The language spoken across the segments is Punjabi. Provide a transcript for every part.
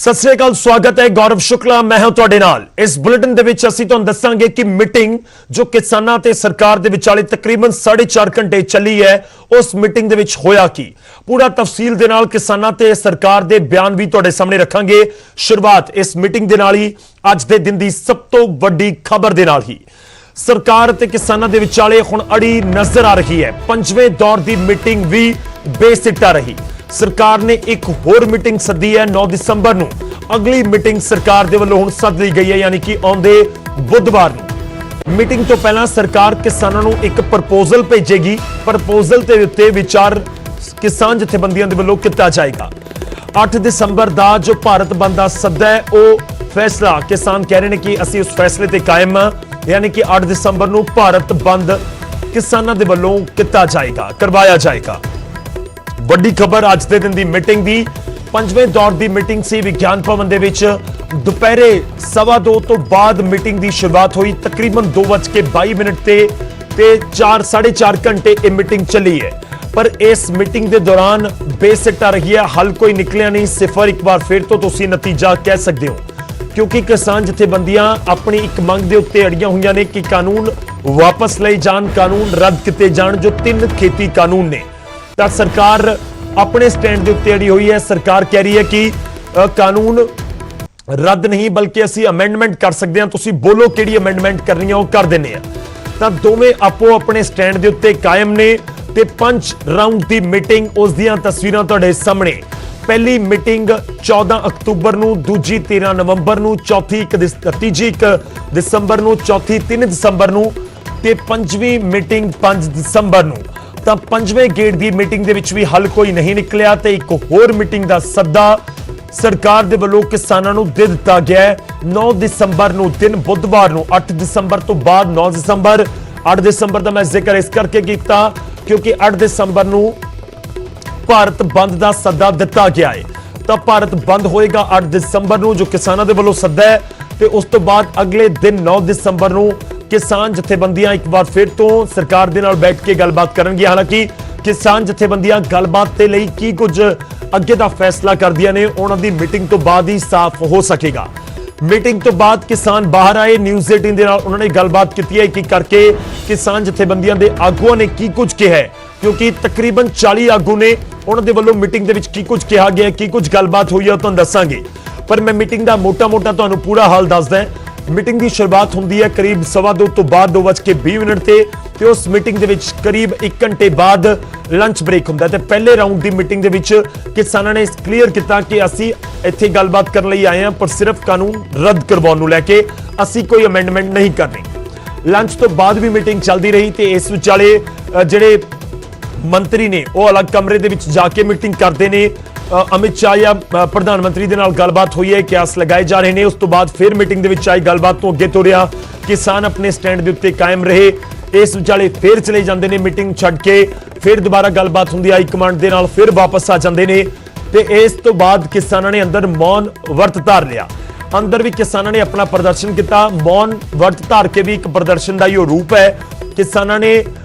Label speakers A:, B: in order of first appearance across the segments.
A: सत श्री अकाल, स्वागत है। गौरव शुक्ला मैं हूं तुहाडे नाल। इस बुलेटिन दे विच असीं तुहानूं दस्सांगे कि मीटिंग जो किसानां ते सरकार दे विचाले तकरीबन 4.5 घंटे चली है, उस मीटिंग दे विच होया की पूरा तफसील दे नाल किसानां ते सरकार दे बयान भी तुहाडे सामने रखांगे। शुरुआत इस मीटिंग दे नाल ही अज दे दिन दी सब तो वड्डी खबर दे नाल ही सरकार ते किसानां दे विचाले हुण अड़ी नजर आ रही है। पंजवें दौर दी मीटिंग भी बेसिट्टा रही। सरकार ने एक होर मीटिंग सदी है 9 दिसंबर नूं। अगली मीटिंग सरकार दे वल्लों हुण सद ली गई है, यानी कि आउंदे बुधवार नूं। मीटिंग तो पहला सरकार किसानां नूं एक प्रपोजल भेजेगी। प्रपोजल ते उत्ते विचार किसान जथेबंदियां दे वल्लों किता जाएगा। 8 दिसंबर दा जो भारत बंद दा सद्दा है, वो फैसला किसान कह रहे हैं कि असीं उस फैसले ते कायम हां, यानी कि 8 दिसंबर नूं भारत बंद किसानां दे वल्लों किता जाएगा, करवाया जाएगा। ਵੱਡੀ ਖਬਰ ਅੱਜ ਦੇ ਦਿਨ ਦੀ ਮੀਟਿੰਗ ਦੀ ਪੰਜਵੇਂ ਦੌਰ ਦੀ ਮੀਟਿੰਗ ਸੀ ਵਿਗਿਆਨ ਭਵਨ ਦੇ ਵਿੱਚ। ਦੁਪਹਿਰੇ 2:15 ਤੋਂ ਬਾਅਦ ਮੀਟਿੰਗ ਦੀ ਸ਼ੁਰੂਆਤ ਹੋਈ। ਤਕਰੀਬਨ 2:22 ਤੇ 4.5 ਘੰਟੇ ਇਹ ਮੀਟਿੰਗ ਚੱਲੀ ਹੈ। ਪਰ ਇਸ ਮੀਟਿੰਗ ਦੇ ਦੌਰਾਨ ਬੇਸਿੱਟਾ ਰਹੀ ਹੈ, ਹੱਲ ਕੋਈ ਨਿਕਲਿਆ ਨਹੀਂ। ਸਿਫਰ ਇੱਕ ਵਾਰ ਫਿਰ ਤੋਂ ਤੁਸੀਂ ਨਤੀਜਾ ਕਹਿ ਸਕਦੇ ਹੋ, ਕਿਉਂਕਿ ਕਿਸਾਨ ਜਥੇਬੰਦੀਆਂ ਆਪਣੀ ਇੱਕ ਮੰਗ ਦੇ ਉੱਤੇ ਅੜੀਆਂ ਹੋਈਆਂ ਨੇ ਕਿ ਕਾਨੂੰਨ ਵਾਪਸ ਲਏ ਜਾਣ, ਕਾਨੂੰਨ ਰੱਦ ਕੀਤੇ ਜਾਣ, ਜੋ 3 ਖੇਤੀ ਕਾਨੂੰਨ ਨੇ। ਤਾਂ ਸਰਕਾਰ ਆਪਣੇ ਸਟੈਂਡ ਦੇ ਉੱਤੇ ਅੜੀ ਹੋਈ ਹੈ। ਸਰਕਾਰ ਕਹਿ ਰਹੀ ਹੈ ਕਿ ਕਾਨੂੰਨ ਰੱਦ ਨਹੀਂ ਬਲਕਿ ਅਸੀਂ ਅਮੈਂਡਮੈਂਟ ਕਰ ਸਕਦੇ ਹਾਂ, ਤੁਸੀਂ ਬੋਲੋ ਕਿਹੜੀ ਅਮੈਂਡਮੈਂਟ ਕਰਨੀ ਹੈ ਉਹ ਕਰ ਦਿੰਨੇ ਆ। ਤਾਂ ਦੋਵੇਂ ਆਪੋ ਆਪਣੇ ਸਟੈਂਡ ਦੇ ਉੱਤੇ ਕਾਇਮ ਨੇ ਤੇ 5 ਰਾਉਂਡ ਦੀ ਮੀਟਿੰਗ, ਉਸ ਦੀਆਂ ਤਸਵੀਰਾਂ ਤੁਹਾਡੇ ਸਾਹਮਣੇ। ਪਹਿਲੀ ਮੀਟਿੰਗ 14 ਅਕਤੂਬਰ ਨੂੰ, ਦੂਜੀ 13 ਨਵੰਬਰ ਨੂੰ, ਤੀਜੀ 1 ਦਸੰਬਰ ਨੂੰ, ਚੌਥੀ 3 ਦਸੰਬਰ ਨੂੰ ਤੇ ਪੰਜਵੀਂ ਮੀਟਿੰਗ 5 ਦਸੰਬਰ ਨੂੰ। ਤਾਂ ਪੰਜਵੇਂ ਗੇੜ ਦੀ ਮੀਟਿੰਗ ਦੇ ਵਿੱਚ ਵੀ ਹੱਲ ਕੋਈ ਨਹੀਂ ਨਿਕਲਿਆ ਤੇ ਇੱਕ ਹੋਰ ਮੀਟਿੰਗ ਦਾ ਸੱਦਾ ਸਰਕਾਰ ਦੇ ਵੱਲੋਂ ਕਿਸਾਨਾਂ ਨੂੰ ਦੇ ਦਿੱਤਾ ਗਿਆ ਹੈ 9 ਦਸੰਬਰ ਨੂੰ, ਦਿਨ ਬੁੱਧਵਾਰ ਨੂੰ। 8 ਦਸੰਬਰ ਤੋਂ ਬਾਅਦ 9 ਦਸੰਬਰ। 8 ਦਸੰਬਰ ਦਾ ਮੈਂ ਜ਼ਿਕਰ ਇਸ ਕਰਕੇ ਕੀਤਾ ਕਿਉਂਕਿ 8 ਦਸੰਬਰ ਨੂੰ ਭਾਰਤ ਬੰਦ ਦਾ ਸੱਦਾ ਦਿੱਤਾ ਗਿਆ ਹੈ। ਤਾਂ ਭਾਰਤ ਬੰਦ ਹੋਏਗਾ 8 ਦਸੰਬਰ ਨੂੰ, ਜੋ ਕਿਸਾਨਾਂ ਦੇ ਵੱਲੋਂ ਸੱਦਾ ਹੈ। ਤੇ ਉਸ ਤੋਂ ਬਾਅਦ ਅਗਲੇ ਦਿਨ 9 ਦਸੰਬਰ ਨੂੰ किसान जथेबंदियां एक बार फिर तो सरकार दे नाल बैठ के गलबात करनगियां। हालांकि किसान जथेबंदियां गलबात दे लई की कुछ अगे दा फैसला करदियां ने, उन्हां दी मीटिंग तो बाद ही साफ हो सकेगा। मीटिंग तो बाद किसान बाहर आए, न्यूज़ 18 दे नाल उन्होंने गलबात की है कि करके किसान जथेबंदियां दे आगुआं ने की कुछ कहा है, क्योंकि तकरीबन 40 आगू ने उन्हां दे वल्लों मीटिंग दे विच की कुछ कहा गया, की कुछ गलबात हुई है तुहानूं दस्सांगे। पर मैं मीटिंग दा मोटा तुहानूं पूरा हाल दसदा। मीटिंग की शुरुआत होंदी है करीब 2:15 तो बाद 2:20 ते उस मीटिंग दे विच करीब 1 घंटे बाद लंच ब्रेक हुंदा है। पहले राउंड की मीटिंग दे विच किसानां ने क्लीयर किया कि असीं इत्थे गलबात करने लई आए हैं, पर सिर्फ कानून रद्द करवाउण नूं लैके असीं कोई अमेंडमेंट नहीं करनी। लंच तो बाद भी मीटिंग चलती रही ते इस विचाले जिहड़े मंत्री ने वो अलग कमरे दे विच जाके मीटिंग करते हैं। अमित शाह या प्रधानमंत्री दे नाल गलबात हुई है, क्यास लगाए जा रहे हैं। उस तो बाद फिर मीटिंग दे विच आई गलबात तो अगे तुरिया, किसान अपने स्टैंड दे उत्ते कायम रहे। इस विचाले फिर चले जाते हैं मीटिंग छड्ड के, फिर दोबारा गलबात हुंदी आई कमांड दे नाल, फिर वापस आ जाते हैं ते इस तो बाद किसानां ने अंदर मौन वर्त धार लिया। अंदर भी किसानां ने अपना प्रदर्शन किया। मौन वर्त धार के भी एक प्रदर्शन का ही रूप है। किसानां ने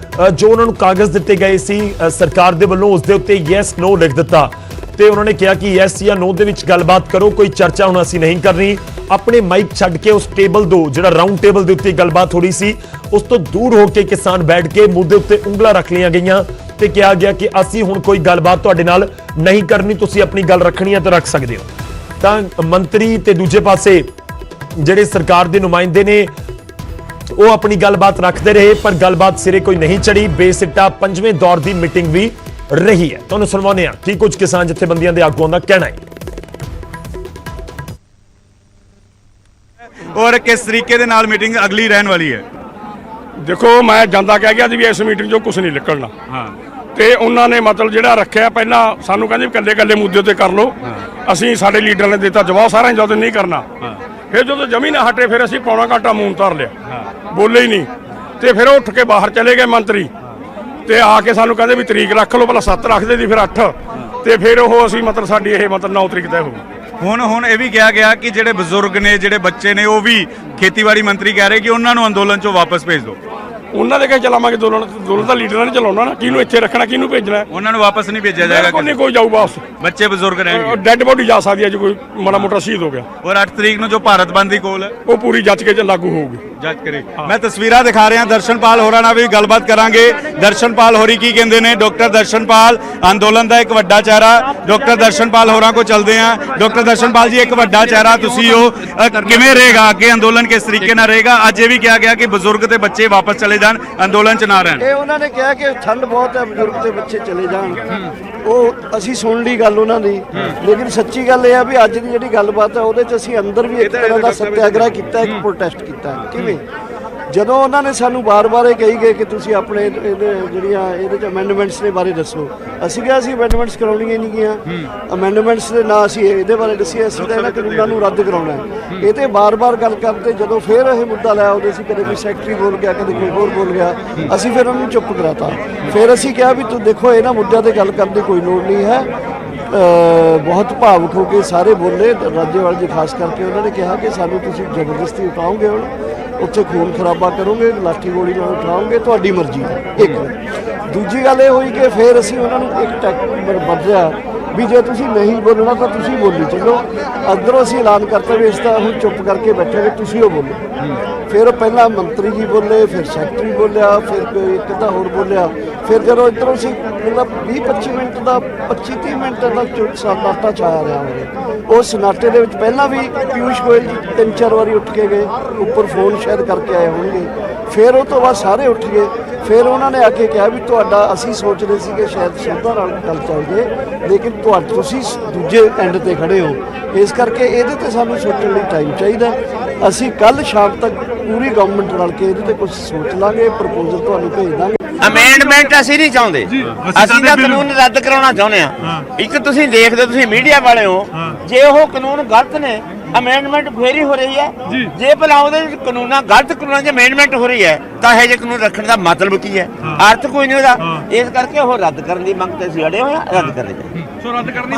A: जो उन्होंने कागज दिते गए सी सरकार दे वल्लों, उस दे उत्ते यस नो लिख दिता ਤੇ ਉਹਨਾਂ ਨੇ ਕਿਹਾ ਕਿ ਯੈਸ ਜਾਂ ਨੋ ਦੇ ਵਿੱਚ ਗੱਲਬਾਤ ਕਰੋ, ਕੋਈ ਚਰਚਾ ਹੁਣ ਅਸੀਂ ਨਹੀਂ ਕਰਨੀ। ਆਪਣੇ ਮਾਈਕ ਛੱਡ ਕੇ ਉਸ ਟੇਬਲ ਤੋਂ, ਜਿਹੜਾ ਰਾਉਂਡ ਟੇਬਲ ਦੇ ਉੱਤੇ ਗੱਲਬਾਤ ਹੋ ਰਹੀ ਸੀ, ਉਸ ਤੋਂ ਦੂਰ ਹੋ ਕੇ ਕਿਸਾਨ ਬੈਠ ਕੇ ਮੂੰਹ ਦੇ ਉੱਤੇ ਉਂਗਲਾਂ ਰੱਖ ਲਈਆਂ ਗਈਆਂ ਤੇ ਕਿਹਾ ਗਿਆ ਕਿ ਅਸੀਂ ਹੁਣ ਕੋਈ ਗੱਲਬਾਤ ਤੁਹਾਡੇ ਨਾਲ ਨਹੀਂ ਕਰਨੀ, ਤੁਸੀਂ ਆਪਣੀ ਗੱਲ ਰੱਖਣੀ ਹੈ ਤਾਂ ਰੱਖ ਸਕਦੇ ਹੋ। ਤਾਂ ਮੰਤਰੀ ਤੇ ਦੂਜੇ ਪਾਸੇ ਜਿਹੜੇ ਸਰਕਾਰ ਦੇ ਨੁਮਾਇੰਦੇ ਨੇ ਉਹ ਆਪਣੀ ਗੱਲਬਾਤ ਰੱਖਦੇ ਰਹੇ, ਪਰ ਗੱਲਬਾਤ ਸਿਰੇ ਕੋਈ ਨਹੀਂ ਚੜੀ। ਬੇਸਿੱਟਾ ਪੰਜਵੇਂ ਦੌਰ ਦੀ ਮੀਟਿੰਗ ਵੀ रही है। तुहानूं सुणवाउने आ कि कुछ किसान जथेबंदियां दे आगुआं दा कहना है
B: और किस तरीके दे नाल मीटिंग अगली रहने वाली है।
C: देखो मैं ਜਾਂਦਾ ਕਹਿ ਗਿਆ ਜੀ ਵੀ ਇਸ ਮੀਟਿੰਗ ਚੋਂ ਕੁਝ ਨਹੀਂ ਨਿਕਲਣਾ।
B: ਹਾਂ
C: ਤੇ ਉਹਨਾਂ ਨੇ ਮਤਲਬ ਜਿਹੜਾ ਰੱਖਿਆ ਪਹਿਲਾਂ ਸਾਨੂੰ ਕਹਿੰਦੇ ਵੀ ਕੱਲੇ ਮੁੱਦੇ ਤੇ ਕਰ ਲਓ। ਅਸੀਂ ਸਾਡੇ ਲੀਡਰ ਨੇ ਦਿੱਤਾ ਜਵਾਬ ਸਾਰਾ ਜਦੋਂ ਨਹੀਂ ਕਰਨਾ। ਫਿਰ ਜਦੋਂ ਜ਼ਮੀਨ ਹਟੇ ਫਿਰ ਅਸੀਂ ਪੌਣਾ ਘੰਟਾ ਮੂੰਹ ਧਰ ਲਿਆ, ਬੋਲੇ ਹੀ ਨਹੀਂ। ਤੇ ਫਿਰ ਉੱਠ ਕੇ ਬਾਹਰ ਚਲੇ ਗਏ ਮੰਤਰੀ ਤੇ ਆ ਕੇ ਸਾਨੂੰ ਕਹਿੰਦੇ ਵੀ ਤਰੀਕ ਰੱਖ ਲਓ, ਪਹਿਲਾਂ 7 ਰੱਖਦੇ ਸੀ, ਫਿਰ 8 ਤੇ ਫਿਰ ਉਹ ਅਸੀਂ ਮਤਲਬ ਸਾਡੀ ਇਹ ਮਤਲਬ 9 ਤਰੀਕ ਤੈਅ ਹੋ ਗਈ।
B: ਹੁਣ ਇਹ ਵੀ ਕਿਹਾ ਗਿਆ ਕਿ ਜਿਹੜੇ ਬਜ਼ੁਰਗ ਨੇ, ਜਿਹੜੇ ਬੱਚੇ ਨੇ, ਉਹ ਵੀ ਖੇਤੀਬਾੜੀ ਮੰਤਰੀ ਕਹਿ ਰਹੇ ਕਿ ਉਹਨਾਂ ਨੂੰ ਅੰਦੋਲਨ ਚੋਂ ਵਾਪਸ ਭੇਜ ਦਿਓ।
C: ਉਹਨਾਂ ਦੇ ਕਹੇ ਚਲਾਵਾਂਗੇ ਅੰਦੋਲਨ ਦਾ ਲੀਡਰਾਂ ਨੇ ਚਲਾਉਣਾ ਨਾ, ਕਿਹਨੂੰ ਇੱਥੇ ਰੱਖਣਾ ਕਿਹਨੂੰ ਭੇਜਣਾ।
B: ਉਹਨਾਂ ਨੂੰ ਵਾਪਸ ਨਹੀਂ ਭੇਜਿਆ ਜਾਏਗਾ।
C: ਕੋਈ ਨਹੀਂ ਕੋਈ ਜਾਊ ਵਾਪਸ,
B: ਬੱਚੇ ਬਜ਼ੁਰਗ ਰਹਿਣਗੇ।
C: ਡੈੱਡ ਬੋਡੀ ਜਾ ਸਕਦੀ ਹੈ ਜੇ ਕੋਈ ਮਾੜਾ ਮੋਟਾ ਸ਼ਹੀਦ ਹੋ ਗਿਆ।
B: ਔਰ 8 ਤਰੀਕ ਨੂੰ ਜੋ ਭਾਰਤ ਬੰਦ ਦੀ ਕੋਲ ਹੈ
C: ਉਹ ਪੂਰੀ ਜੱਜ ਕੇ ਲਾਗੂ ਹੋਊਗੀ।
B: ਜੱਜ ਕਰੇ। ਮੈਂ ਤਸਵੀਰਾਂ ਦਿਖਾ ਰਿਹਾ ਦਰਸ਼ਨਪਾਲ ਹੋਰਾਂ ਨਾਲ ਵੀ ਗੱਲਬਾਤ ਕਰਾਂਗੇ। ਦਰਸ਼ਨਪਾਲ ਹੋਰੀ ਕੀ ਕਹਿੰਦੇ ਨੇ? ਡਾਕਟਰ ਦਰਸ਼ਨਪਾਲ ਅੰਦੋਲਨ ਦਾ ਇੱਕ ਵੱਡਾ ਚਿਹਰਾ। ਡਾਕਟਰ ਦਰਸ਼ਨਪਾਲ ਹੋਰਾਂ ਕੋ ਚੱਲਦੇ ਆ। ਡਾਕਟਰ ਦਰਸ਼ਨਪਾਲ ਜੀ, ਇੱਕ ਵੱਡਾ ਚਿਹਰਾ ਤੁਸੀਂ ਹੋ, ਕਿਵੇਂ ਰਹੇਗਾ ਅੱਗੇ ਅੰਦੋਲਨ, ਕਿਸ ਤਰੀਕੇ ਨਾਲ ਰਹੇਗਾ? ਅੱਜ ਇਹ ਵੀ ਕਿਹਾ ਗਿਆ ਕਿ ਬਜ਼ੁਰਗ ਤੇ ਬੱਚੇ ਵਾਪਸ ਚਲੇ ਜਾਣ, ਅੰਦੋਲਨ ਚ ਨਾ ਰਹਿਣ।
D: ਇਹ ਉਹਨਾਂ ਨੇ ਕਿਹਾ ਕਿ ਠੰਡ ਬਹੁਤ ਹੈ, ਬਜ਼ੁਰਗ ਤੇ ਬੱਚੇ ਚਲੇ ਜਾਣ। ਉਹ ਅਸੀਂ ਸੁਣ ਲਈ ਗੱਲ ਉਹਨਾਂ ਦੀ, ਲੇਕਿਨ ਸੱਚੀ ਗੱਲ ਇਹ ਆ ਵੀ ਅੱਜ ਦੀ ਜਿਹੜੀ ਗੱਲਬਾਤ ਹੈ ਉਹਦੇ 'ਚ ਅਸੀਂ ਅੰਦਰ ਵੀ ਇੱਕ ਤਰ੍ਹਾਂ ਦਾ ਸੱਤਿਆਗ੍ਰਹਿ ਕੀਤਾ, ਇੱਕ ਪ੍ਰੋਟੈਸਟ ਕੀਤਾ। ਕਿਵੇਂ? ਜਦੋਂ ਉਹਨਾਂ ਨੇ ਸਾਨੂੰ ਬਾਰ-ਬਾਰ ਇਹ ਕਹੀ ਗਏ ਕਿ ਤੁਸੀਂ ਆਪਣੇ ਇਹਦੇ 'ਚ ਅਮੈਂਡਮੈਂਟਸ ਦੇ ਬਾਰੇ ਦੱਸੋ, ਅਸੀਂ ਕਿਹਾ ਅਸੀਂ ਅਮੈਂਡਮੈਂਟਸ ਕਰਾਉਣੀਆਂ ਨਹੀਂ ਗਈਆਂ। ਅਮੈਂਡਮੈਂਟਸ ਦੇ ਨਾ ਅਸੀਂ ਇਹਦੇ ਬਾਰੇ ਦੱਸਿਆ, ਅਸੀਂ ਤਾਂ ਇਹਨਾਂ ਕਾਨੂੰਨਾਂ ਨੂੰ ਰੱਦ ਕਰਾਉਣਾ ਹੈ। ਇਹ ਤੇ ਬਾਰ-ਬਾਰ ਗੱਲ ਕਰਦੇ, ਜਦੋਂ ਫਿਰ ਇਹ ਮੁੱਦਾ ਲਿਆ ਉਹਦੇ ਸੀ, ਕਦੇ ਕੋਈ ਸੈਕਟਰੀ ਬੋਲ ਗਿਆ, ਕਦੇ ਕੋਈ ਹੋਰ ਬੋਲ ਗਿਆ, ਅਸੀਂ ਫਿਰ ਉਹਨੂੰ ਚੁੱਪ ਕਰਾਤਾ। ਫਿਰ ਅਸੀਂ ਕਿਹਾ ਵੀ ਤੂੰ ਦੇਖੋ, ਇਹਨਾਂ ਮੁੱਦਿਆਂ ਤੇ ਗੱਲ ਕਰਨ ਦੀ ਕੋਈ ਲੋੜ ਨਹੀਂ ਹੈ। ਬਹੁਤ ਭਾਵੁਕ ਹੋ ਕੇ ਸਾਰੇ ਬੋਲੇ, ਰਾਜੇਵਾਲ ਜੀ ਖਾਸ ਕਰਕੇ। ਉਹਨਾਂ ਨੇ ਕਿਹਾ ਕਿ ਸਾਨੂੰ ਤੁਸੀਂ ਜ਼ਬਰਦਸਤੀ ਉਠਾਓਗੇ, ਹੁਣ ਉੱਥੇ ਖੂਨ ਖਰਾਬਾ ਕਰੋਗੇ, ਲਾਠੀ ਗੋਲੀ ਨਾਲ ਉਠਾਓਗੇ, ਤੁਹਾਡੀ ਮਰਜ਼ੀ ਹੈ। ਇੱਕ ਦੂਜੀ ਗੱਲ ਇਹ ਹੋਈ ਕਿ ਫਿਰ ਅਸੀਂ ਉਹਨਾਂ ਨੂੰ ਇੱਕ ਟੈਕ ਬਦਲਿਆ ਵੀ ਜੇ ਤੁਸੀਂ ਨਹੀਂ ਬੋਲਣਾ ਤਾਂ ਤੁਸੀਂ ਬੋਲੀ ਚੱਲੋ। ਅੰਦਰੋਂ ਅਸੀਂ ਐਲਾਨ ਕਰਤਾ ਵੀ ਇਸ ਦਾ ਹੁਣ ਚੁੱਪ ਕਰਕੇ ਬੈਠਾਂਗੇ, ਤੁਸੀਂ ਉਹ ਬੋਲੋ। ਫਿਰ ਪਹਿਲਾਂ ਮੰਤਰੀ ਜੀ ਬੋਲੇ, ਫਿਰ ਸੈਕਟਰੀ ਬੋਲਿਆ, ਫਿਰ ਕੋਈ ਇੱਕ ਅੱਧਾ ਹੋਰ ਬੋਲਿਆ। ਫਿਰ ਜਦੋਂ ਇੱਧਰੋਂ ਅਸੀਂ ਮਤਲਬ 20-25 ਮਿੰਟ ਦਾ 25-30 ਮਿੰਟ ਦਾ ਸਨਾਟਾ ਛਾਇਆ ਰਿਹਾ ਹੋਵੇ। ਉਹ ਸਨਾਟੇ ਦੇ ਵਿੱਚ ਪਹਿਲਾਂ ਵੀ ਪਿਊਸ਼ ਗੋਇਲ ਜੀ 3-4 ਵਾਰੀ ਉੱਠ ਕੇ ਗਏ, ਉੱਪਰ ਫੋਨ ਸ਼ਾਇਦ ਕਰਕੇ ਆਏ ਹੋਣਗੇ। ਫਿਰ ਉਹ ਤੋਂ ਬਾਅਦ ਸਾਰੇ ਉੱਠ ਗਏ। ਫਿਰ ਉਹਨਾਂ ਨੇ ਆ ਕੇ ਕਿਹਾ ਵੀ ਤੁਹਾਡਾ, ਅਸੀਂ ਸੋਚਦੇ ਸੀ ਕਿ ਸ਼ਾਇਦ ਸ਼ਰਧਾ ਨਾਲ ਗੱਲ ਚੱਲ ਜੇ, ਲੇਕਿਨ ਤੁਸੀਂ ਦੂਜੇ ਐਂਡ ਤੇ ਖੜੇ ਹੋ, ਇਸ ਕਰਕੇ ਇਹਦੇ ਤੇ ਸਾਨੂੰ ਸੋਚਣ ਲਈ ਟਾਈਮ ਚਾਹੀਦਾ। ਅਸੀਂ ਕੱਲ ਸ਼ਾਮ ਤੱਕ ਪੂਰੀ ਗਵਰਨਮੈਂਟ ਰਲ ਕੇ ਇਹਦੇ ਤੇ ਕੁਝ ਸੋਚ ਲਾਂਗੇ, ਪ੍ਰਪੋਜ਼ਲ ਤੁਹਾਨੂੰ ਭੇਜ ਦਾਂਗੇ।
E: ਅਮੈਂਡਮੈਂਟ ਅਸੀਂ ਨਹੀਂ ਚਾਹੁੰਦੇ, ਅਸੀਂ ਤਾਂ ਕਾਨੂੰਨ ਰੱਦ ਕਰਾਉਣਾ ਚਾਹੁੰਦੇ ਆ। ਇੱਕ ਤੁਸੀਂ ਦੇਖਦੇ, ਤੁਸੀਂ ਮੀਡੀਆ ਵਾਲੇ ਹੋ, ਜੇ ਉਹ ਕਾਨੂੰਨ ਗਲਤ ਨੇ, ਅਮੈਂਡਮੈਂਟ ਫੇਰ ਹੀ ਹੋ ਰਹੀ ਹੈ। ਜੇ ਭਲਾ ਉਹਦੇ ਵਿੱਚ ਕਾਨੂੰਨਾਂ ਗਲਤ ਕਾਨੂੰਨਾਂ 'ਚ ਅਮੈਂਡਮੈਂਟ ਹੋ ਰਹੀ ਹੈ ਤਾਂ ਇਹ ਜੇ ਕਾਨੂੰਨ ਰੱਖਣ ਦਾ ਮਤਲਬ ਕੀ ਹੈ? ਅਰਥ ਕੋਈ ਨਹੀਂ ਉਹਦਾ। ਇਸ ਕਰਕੇ ਉਹ ਰੱਦ ਕਰਨ ਦੀ ਮੰਗ ਤੇ ਅਸੀਂ ਅੜੇ ਹੋਏ ਆ, ਰੱਦ ਕਰਨੇ ਚਾਹੀਦੇ।
C: ਸੋ ਰੱਦ ਕਰਨੀ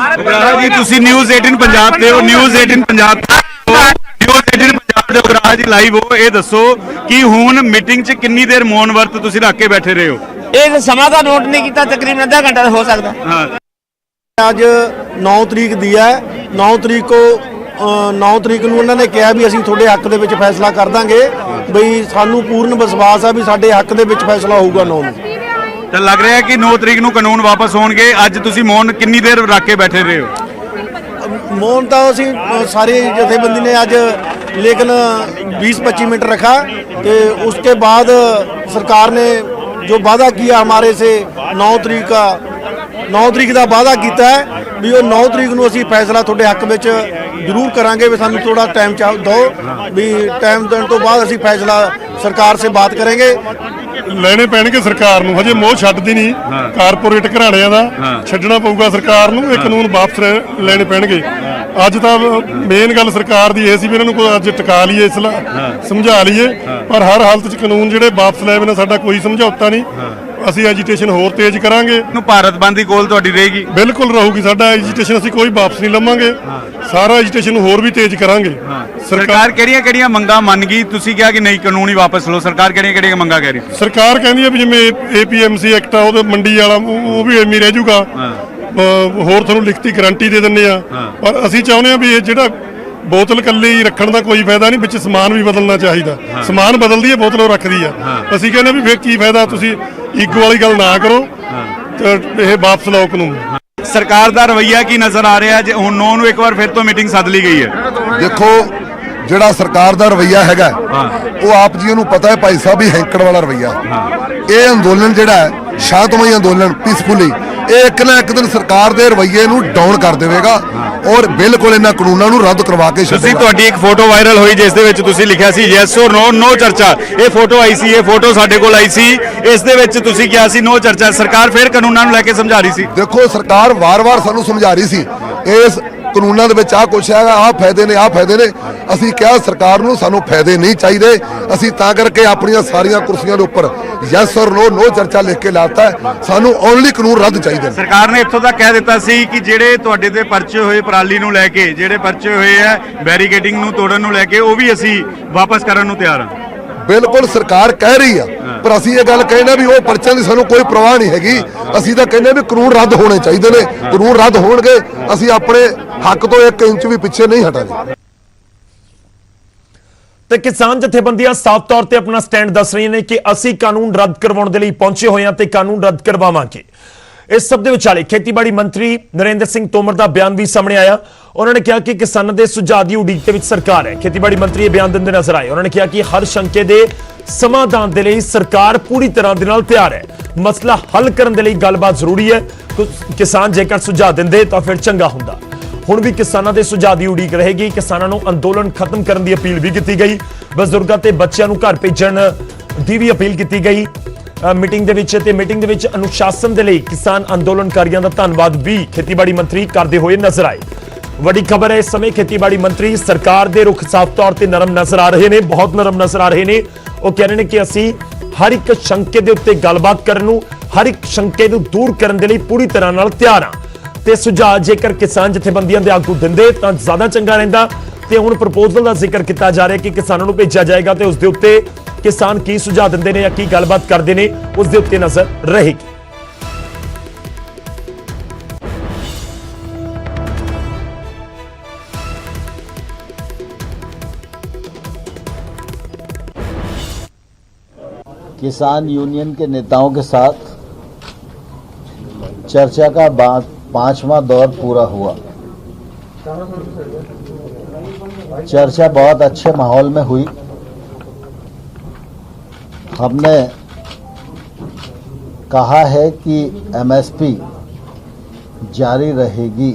B: ਜੀ, ਤੁਸੀਂ ਨਿਊਜ਼ 18 ਪੰਜਾਬ ਤੇ ਹੋ, ਨਿਊਜ਼ 18 ਪੰਜਾਬ ਦੇ ਉਗਰਾਹ ਜੀ ਲਾਈਵ ਹੋ। ਇਹ ਦੱਸੋ ਕਿ ਹੁਣ ਮੀਟਿੰਗ 'ਚ ਕਿੰਨੀ ਦੇਰ ਮੌਨ ਵਰਤ ਤੁਸੀਂ ਰੱਖ ਕੇ ਬੈਠੇ ਰਹੇ ਹੋ?
E: ਇਹ ਸਮਾਂ ਤਾਂ ਨੋਟ ਨਹੀਂ ਕੀਤਾ, ਤਕਰੀਬਨ ਅੱਧਾ ਘੰਟਾ ਹੋ ਸਕਦਾ।
D: ਅੱਜ 9 ਤਰੀਕ ਦੀ ਹੈ। 9 ਤਰੀਕ ਨੂੰ ਉਹਨਾਂ ਨੇ ਕਿਹਾ ਵੀ ਅਸੀਂ ਤੁਹਾਡੇ ਹੱਕ ਦੇ ਵਿੱਚ ਫੈਸਲਾ ਕਰ ਦਾਂਗੇ। ਬਈ ਸਾਨੂੰ ਪੂਰਨ ਵਿਸ਼ਵਾਸ ਆ ਵੀ ਸਾਡੇ ਹੱਕ ਦੇ ਵਿੱਚ ਫੈਸਲਾ ਹੋਊਗਾ 9 ਨੂੰ।
B: ਤਾਂ ਲੱਗ ਰਿਹਾ ਕਿ 9 ਤਰੀਕ ਨੂੰ ਕਾਨੂੰਨ ਵਾਪਸ ਹੋਣਗੇ। ਅੱਜ ਤੁਸੀਂ ਮੌਨ ਕਿੰਨੀ ਦੇਰ ਰੱਖ ਕੇ ਬੈਠੇ ਰਹੇ ਹੋ?
D: ਮੌਨ ਤਾਂ ਅਸੀਂ सारी जथेबंदी ने आज लेकिन 20-25 मिनट रखा। तो उसके बाद सरकार ने जो वादा किया हमारे से 9 तरीक का वादा किया है भी वो 9 तरीक ਨੂੰ ਅਸੀਂ फैसला ਤੁਹਾਡੇ हक ਵਿੱਚ ਜ਼ਰੂਰ ਕਰਾਂਗੇ। ਵੀ ਸਾਨੂੰ ਥੋੜਾ ਟਾਈਮ ਦਿਓ, ਵੀ ਟਾਈਮ ਦੇਣ ਤੋਂ ਬਾਅਦ ਅਸੀਂ फैसला सरकार से बात करेंगे।
C: ਲੈਣੇ ਪੈਣਗੇ ਸਰਕਾਰ ਨੂੰ, ਹਜੇ ਮੋਹ ਛੱਡਦੀ ਨਹੀਂ ਕਾਰਪੋਰੇਟ ਘਰਾਣਿਆਂ ਦਾ, ਛੱਡਣਾ ਪਊਗਾ ਸਰਕਾਰ ਨੂੰ। ਇਹ ਕਾਨੂੰਨ ਵਾਪਸ ਲੈਣੇ ਪੈਣਗੇ। ਅੱਜ ਤਾਂ ਮੇਨ ਗੱਲ ਸਰਕਾਰ ਦੀ ਇਹ ਸੀ ਵੀ ਇਹਨਾਂ ਨੂੰ ਕੋਈ ਅੱਜ ਟਿਕਾ ਲਈਏ, ਸਮਝਾ ਲਈਏ, ਪਰ ਹਰ ਹਾਲਤ 'ਚ ਕਾਨੂੰਨ ਜਿਹੜੇ ਵਾਪਸ ਲੈ ਬਿਨਾਂ ਸਾਡਾ ਕੋਈ ਸਮਝੌਤਾ ਨਹੀਂ। ਅਸੀਂ ਐਜੀਟੇਸ਼ਨ ਹੋਰ ਤੇਜ਼ ਕਰਾਂਗੇ।
B: ਨੂੰ ਭਾਰਤ ਬੰਦ ਦੀ ਕੋਲ ਤੁਹਾਡੀ ਰਹੇਗੀ?
C: ਬਿਲਕੁਲ ਰਹੂਗੀ। ਸਾਡਾ ਐਜੀਟੇਸ਼ਨ ਅਸੀਂ ਕੋਈ ਵਾਪਸ ਨਹੀਂ ਲਵਾਂਗੇ, ਸਾਰਾ ਐਜੀਟੇਸ਼ਨ ਹੋਰ ਵੀ ਤੇਜ਼ ਕਰਾਂਗੇ।
B: ਸਰਕਾਰ ਕਿਹੜੀਆਂ ਮੰਗਾਂ ਮੰਨ ਗਈ? ਤੁਸੀਂ ਕਿਹਾ ਕਿ ਨਹੀਂ ਕਾਨੂੰਨ ਹੀ ਵਾਪਸ ਲਓ, ਸਰਕਾਰ ਕਿਹੜੀਆਂ ਮੰਗਾਂ ਕਹਿ ਰਹੀ?
C: ਸਰਕਾਰ ਕਹਿੰਦੀ ਹੈ ਵੀ ਜਿਵੇਂ APMC ਐਕਟ ਆ, ਉਹਦੇ ਮੰਡੀ ਵਾਲਾ ਉਹ ਵੀ ਐਵੇਂ ਰਹਿ ਜਾਊਗਾ। ਹੋਰ ਤੁਹਾਨੂੰ ਲਿਖਤੀ ਗਾਰੰਟੀ ਦੇ ਦਿੰਦੇ ਆ, ਪਰ ਅਸੀਂ ਚਾਹੁੰਦੇ ਆ ਵੀ ਇਹ ਜਿਹੜਾ ਬੋਤਲ ਕੱਲੀ ਰੱਖਣ ਦਾ ਕੋਈ ਫਾਇਦਾ ਨਹੀਂ, ਵਿੱਚ ਸਮਾਨ ਵੀ ਬਦਲਣਾ ਚਾਹੀਦਾ। ਸਮਾਨ ਬਦਲਦੀ ਹੈ, ਬੋਤਲ ਉਹ ਰੱਖਦੀ ਆ। ਅਸੀਂ ਕਹਿੰਦੇ ਵੀ ਫਿਰ ਕੀ ਫਾਇਦਾ? ਤੁਸੀਂ ਈਗੋ ਵਾਲੀ ਗੱਲ ਨਾ ਕਰੋ, ਇਹ ਵਾਪਸ ਲਓ ਕਾਨੂੰਨ।
B: ਸਰਕਾਰ ਦਾ ਰਵੱਈਆ ਕੀ ਨਜ਼ਰ ਆ ਰਿਹਾ? ਜੇ ਹੁਣ 9 ਨੂੰ ਇੱਕ ਵਾਰ ਫਿਰ ਤੋਂ ਮੀਟਿੰਗ ਸੱਦ ਲਈ ਗਈ ਹੈ।
F: ਦੇਖੋ, ਜਿਹੜਾ ਸਰਕਾਰ ਦਾ ਰਵੱਈਆ ਹੈਗਾ ਉਹ ਆਪ ਜੀ ਨੂੰ ਪਤਾ ਹੈ ਭਾਈ ਸਾਹਿਬ, ਵੀ ਹੈਂਕੜ ਵਾਲਾ ਰਵੱਈਆ। ਇਹ ਅੰਦੋਲਨ ਜਿਹੜਾ ਹੈ ਸ਼ਾਂਤਮਈ ਅੰਦੋਲਨ, ਪੀਸਫੁਲੀ, ਇਹ ਇੱਕ ਨਾ ਇੱਕ ਦਿਨ ਸਰਕਾਰ ਦੇ ਰਵੱਈਏ ਨੂੰ ਡਾਊਨ ਕਰ ਦੇਵੇਗਾ ਔਰ ਬਿਲਕੁਲ ਇਹਨਾਂ ਕਾਨੂੰਨਾਂ ਨੂੰ ਰੱਦ ਕਰਵਾ ਕੇ ਛੱਡੇਗਾ।
B: ਤੁਹਾਡੀ ਇੱਕ ਫੋਟੋ ਵਾਇਰਲ ਹੋਈ ਜਿਸ ਦੇ ਵਿੱਚ ਤੁਸੀਂ ਲਿਖਿਆ ਸੀ ਯੈਸ ਔਰ ਨੋ, ਨੋ ਚਰਚਾ। ਇਹ ਫੋਟੋ ਆਈ ਸੀ, ਇਹ ਫੋਟੋ ਸਾਡੇ ਕੋਲ ਆਈ ਸੀ, ਇਸ ਦੇ ਵਿੱਚ ਤੁਸੀਂ ਕਿਹਾ ਸੀ ਨੋ ਚਰਚਾ। ਸਰਕਾਰ ਫਿਰ ਕਾਨੂੰਨਾਂ ਨੂੰ ਲੈ ਕੇ ਸਮਝਾ ਰਹੀ ਸੀ।
F: ਦੇਖੋ, ਸਰਕਾਰ ਵਾਰ-ਵਾਰ ਸਾਨੂੰ ਸਮਝਾ ਰਹੀ ਸੀ ਇਸ ਕਾਨੂੰਨਾਂ ਦੇ ਵਿੱਚ ਆਹ ਕੁਛ ਹੈਗਾ, ਆਹ ਫਾਇਦੇ ਨੇ, ਆਹ ਫਾਇਦੇ ਨੇ। ਅਸੀਂ ਕਿਹਾ ਸਰਕਾਰ ਨੂੰ ਸਾਨੂੰ ਫਾਇਦੇ ਨਹੀਂ ਚਾਹੀਦੇ। ਅਸੀਂ ਤਾਂ ਕਰਕੇ ਆਪਣੀਆਂ ਸਾਰੀਆਂ ਕੁਰਸੀਆਂ ਦੇ ਉੱਪਰ ਯੈਸ ਔਰ ਨੋ, ਨੋ ਚਰਚਾ ਲਿਖ ਕੇ ਲਾਤਾ ਹੈ। ਸਾਨੂੰ ਓਨਲੀ ਕਾਨੂੰਨ ਰੱਦ ਚਾਹੀਦੇ ਨੇ।
B: ਸਰਕਾਰ ਨੇ ਇੱਥੋਂ ਤੱਕ ਕਹਿ ਦਿੱਤਾ ਸੀ ਕਿ ਜਿਹੜੇ ਤੁਹਾਡੇ ਤੇ ਪਰਚੇ ਹੋਏ ਪਰਾਲੀ ਨੂੰ ਲੈ ਕੇ, ਜਿਹੜੇ ਪਰਚੇ ਹੋਏ ਆ ਬੈਰੀਕੇਡਿੰਗ ਨੂੰ ਤੋੜਨ ਨੂੰ ਲੈ ਕੇ, ਉਹ ਵੀ ਅਸੀਂ ਵਾਪਸ ਕਰਨ ਨੂੰ ਤਿਆਰ ਹਾਂ।
F: ਬਿਲਕੁਲ ਸਰਕਾਰ ਕਹਿ ਰਹੀ ਆ ਪਰ ਅਸੀਂ ਇਹ ਗੱਲ ਕਹਿੰਦੇ ਵੀ ਉਹ ਪਰਚਿਆਂ ਦੀ ਸਾਨੂੰ ਕੋਈ ਪਰਵਾਹ ਨਹੀਂ ਹੈਗੀ। ਅਸੀਂ ਤਾਂ ਕਹਿੰਦੇ ਵੀ ਕਾਨੂੰਨ ਰੱਦ ਹੋਣੇ ਚਾਹੀਦੇ ਨੇ, ਕਾਨੂੰਨ ਰੱਦ ਹੋਣਗੇ ਅਸੀਂ ਆਪਣੇ ਹੱਕ ਤੋਂ 1 ਇੰਚ ਵੀ ਪਿੱਛੇ ਨਹੀਂ ਹਟਾਂਗੇ।
A: ਤੇ ਕਿਸਾਨ ਜਥੇਬੰਦੀਆਂ ਸਾਫ਼ ਤੌਰ ਤੇ ਆਪਣਾ ਸਟੈਂਡ ਦੱਸ ਰਹੀਆਂ ਨੇ ਕਿ ਅਸੀਂ ਕਾਨੂੰਨ ਰੱਦ ਕਰਵਾਉਣ ਦੇ ਲਈ ਪਹੁੰਚੇ ਹੋਏ ਹਾਂ ਤੇ ਕਾਨੂੰਨ ਰੱਦ ਕਰਵਾਵਾਂਗੇ। ਇਸ ਸਭ ਦੇ ਵਿਚਾਲੇ ਖੇਤੀਬਾੜੀ ਮੰਤਰੀ ਨਰਿੰਦਰ ਸਿੰਘ ਤੋਮਰ ਦਾ ਬਿਆਨ ਵੀ ਸਾਹਮਣੇ ਆਇਆ। ਉਹਨਾਂ ਨੇ ਕਿਹਾ ਕਿ ਕਿਸਾਨਾਂ ਦੇ ਸੁਝਾਅ ਦੀ ਉਡੀਕ ਦੇ ਵਿੱਚ ਸਰਕਾਰ ਹੈ। ਖੇਤੀਬਾੜੀ ਮੰਤਰੀ ਇਹ ਬਿਆਨ ਦਿੰਦੇ ਨਜ਼ਰ ਆਏ। ਉਹਨਾਂ ਨੇ ਕਿਹਾ ਕਿ ਹਰ ਸ਼ੰਕੇ ਦੇ ਸਮਾਧਾਨ ਦੇ ਲਈ ਸਰਕਾਰ ਪੂਰੀ ਤਰ੍ਹਾਂ ਦੇ ਨਾਲ ਤਿਆਰ ਹੈ। ਮਸਲਾ ਹੱਲ ਕਰਨ ਦੇ ਲਈ ਗੱਲਬਾਤ ਜ਼ਰੂਰੀ ਹੈ। ਕਿਸਾਨ ਜੇਕਰ ਸੁਝਾਅ ਦਿੰਦੇ ਤਾਂ ਫਿਰ ਚੰਗਾ ਹੁੰਦਾ। ਹੁਣ ਵੀ ਕਿਸਾਨਾਂ ਦੇ ਸੁਝਾਅ ਦੀ ਉਡੀਕ ਰਹੇਗੀ। ਕਿਸਾਨਾਂ ਨੂੰ ਅੰਦੋਲਨ ਖਤਮ ਕਰਨ ਦੀ ਅਪੀਲ ਵੀ ਕੀਤੀ ਗਈ। ਬਜ਼ੁਰਗਾਂ ਤੇ ਬੱਚਿਆਂ ਨੂੰ ਘਰ ਭੇਜਣ ਦੀ ਵੀ ਅਪੀਲ ਕੀਤੀ ਗਈ ਮੀਟਿੰਗ ਦੇ ਵਿੱਚ। ਤੇ ਮੀਟਿੰਗ ਦੇ ਵਿੱਚ ਅਨੁਸ਼ਾਸਨ ਦੇ ਲਈ ਕਿਸਾਨ ਅੰਦੋਲਨਕਾਰੀਆਂ ਦਾ ਧੰਨਵਾਦ ਵੀ ਖੇਤੀਬਾੜੀ ਮੰਤਰੀ ਕਰਦੇ ਹੋਏ ਨਜ਼ਰ ਆਏ। ਵੱਡੀ ਖਬਰ ਹੈ, ਇਸ ਸਮੇਂ ਖੇਤੀਬਾੜੀ ਮੰਤਰੀ ਸਰਕਾਰ ਦੇ ਰੁਖ ਸਾਫ਼ ਤੌਰ ਤੇ ਨਰਮ ਨਜ਼ਰ ਆ ਰਹੇ ਨੇ, ਬਹੁਤ ਨਰਮ ਨਜ਼ਰ ਆ ਰਹੇ ਨੇ। ਉਹ ਕਹਿ ਰਹੇ ਨੇ ਕਿ ਅਸੀਂ ਹਰ ਇੱਕ ਸ਼ੰਕੇ ਦੇ ਉੱਤੇ ਗੱਲਬਾਤ ਕਰਨ ਨੂੰ, ਹਰ ਇੱਕ ਸ਼ੰਕੇ ਨੂੰ ਦੂਰ ਕਰਨ ਦੇ ਲਈ ਪੂਰੀ ਤਰ੍ਹਾਂ ਨਾਲ ਤਿਆਰ ਹਾਂ। ਤੇ ਸੁਝਾਅ ਜੇਕਰ ਕਿਸਾਨ ਜਥੇਬੰਦੀਆਂ ਦੇ ਆਗੂ ਦਿੰਦੇ ਤਾਂ ਜ਼ਿਆਦਾ ਚੰਗਾ ਰਹਿੰਦਾ। ਤੇ ਹੁਣ ਪ੍ਰਪੋਜ਼ਲ ਦਾ ਜ਼ਿਕਰ ਕੀਤਾ ਜਾ ਰਿਹਾ ਕਿ ਕਿਸਾਨਾਂ ਨੂੰ ਭੇਜਿਆ ਜਾਏਗਾ ਤੇ ਉਸ ਦੇ ਉੱਤੇ ਕਿਸਾਨ ਕੀ ਸੁਝਾਅ ਦਿੰਦੇ ਨੇ ਜਾਂ ਕੀ ਗੱਲਬਾਤ ਕਰਦੇ ਨੇ ਉਸ ਦੇ ਉੱਤੇ ਨਜ਼ਰ ਰਹੇਗੀ।
G: किसान यूनियन के नेताओं के साथ चर्चा का 5वां दौर पूरा हुआ। चर्चा बहुत अच्छे माहौल में हुई। हमने कहा है कि एमएसपी जारी रहेगी।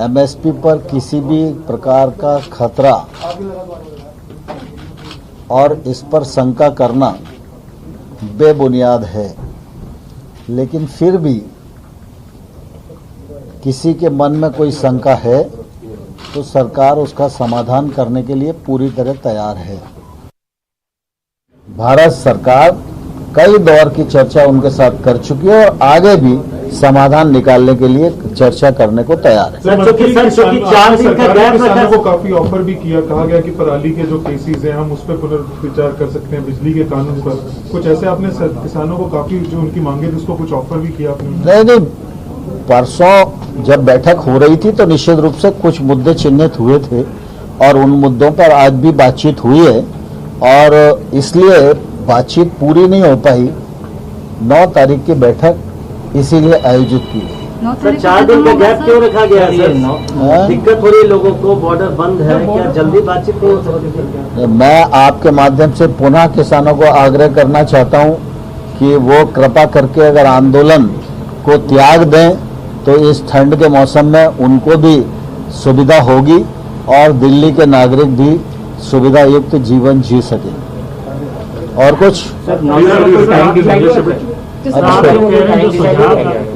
G: एमएसपी पर किसी भी प्रकार का खतरा और इस पर शंका करना बेबुनियाद है। लेकिन फिर भी किसी के मन में कोई शंका है तो सरकार उसका समाधान करने के लिए पूरी तरह तैयार है। भारत सरकार कई दौर की चर्चा उनके साथ कर चुकी है और आगे भी समाधान निकालने के लिए चर्चा करने को तैयार है।
H: किसानों को काफी ऑफर भी किया, कहा गया कि पराली के जो केसेस हैं हम उस पर पुनर्विचार कर सकते हैं, बिजली के कानून पर कुछ ऐसे आपने किसानों को काफी जो उनकी मांगे थी उसको कुछ ऑफर भी किया आपने?
G: नहीं, परसों जब बैठक हो रही थी तो निश्चित रूप से कुछ मुद्दे चिन्हित हुए थे और उन मुद्दों पर आज भी बातचीत हुई है और इसलिए बातचीत पूरी नहीं हो पाई। 9 तारीख की बैठक इसीलिए आयोजित की।
I: 4 दिन का गैप क्यों रखा गया है? दिक्कत हो रही है लोगों को, बॉर्डर बंद है, क्या जल्दी बातचीत नहीं हो सकती?
G: मैं आपके माध्यम से पुनः किसानों को आग्रह करना चाहता हूं कि वो कृपा करके अगर आंदोलन को त्याग दें तो इस ठंड के मौसम में उनको भी सुविधा होगी और दिल्ली के नागरिक भी सुविधा युक्त जीवन जी सके। और कुछ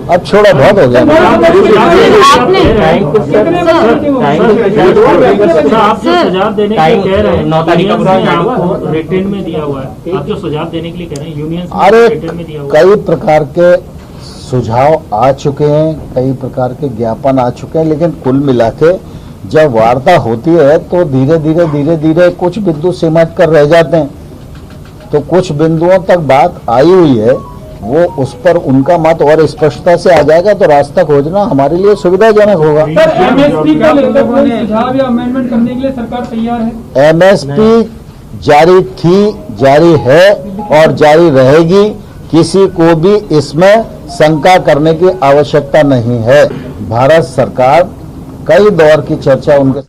G: अब छोड़ा बहुत हो गया।
I: आप जो सुझाव देने के लिए कह रहे हैं 9 तारीख को रिटर्न में दिया हुआ है, आप जो सुझाव देने के लिए कह रहे हैं यूनियन
G: अरे
I: रिटर्न में दिया हुआ
G: कई प्रकार के सुझाव आ चुके हैं, कई प्रकार के ज्ञापन आ चुके हैं, लेकिन कुल मिला के जब वार्ता होती है तो धीरे धीरे कुछ बिंदु सिमट कर रह जाते हैं। तो कुछ बिंदुओं तक बात आई हुई है, वो उस पर उनका मत और स्पष्टता से आ जाएगा तो रास्ता खोजना हमारे लिए सुविधाजनक होगा।
J: एमएसपी का सुझाव या अमेंडमेंट करने के लिए सरकार तैयार है?
G: एमएसपी जारी थी, जारी है और जारी रहेगी। किसी को भी इसमें शंका करने की आवश्यकता नहीं है। भारत सरकार कई दौर की चर्चा उनके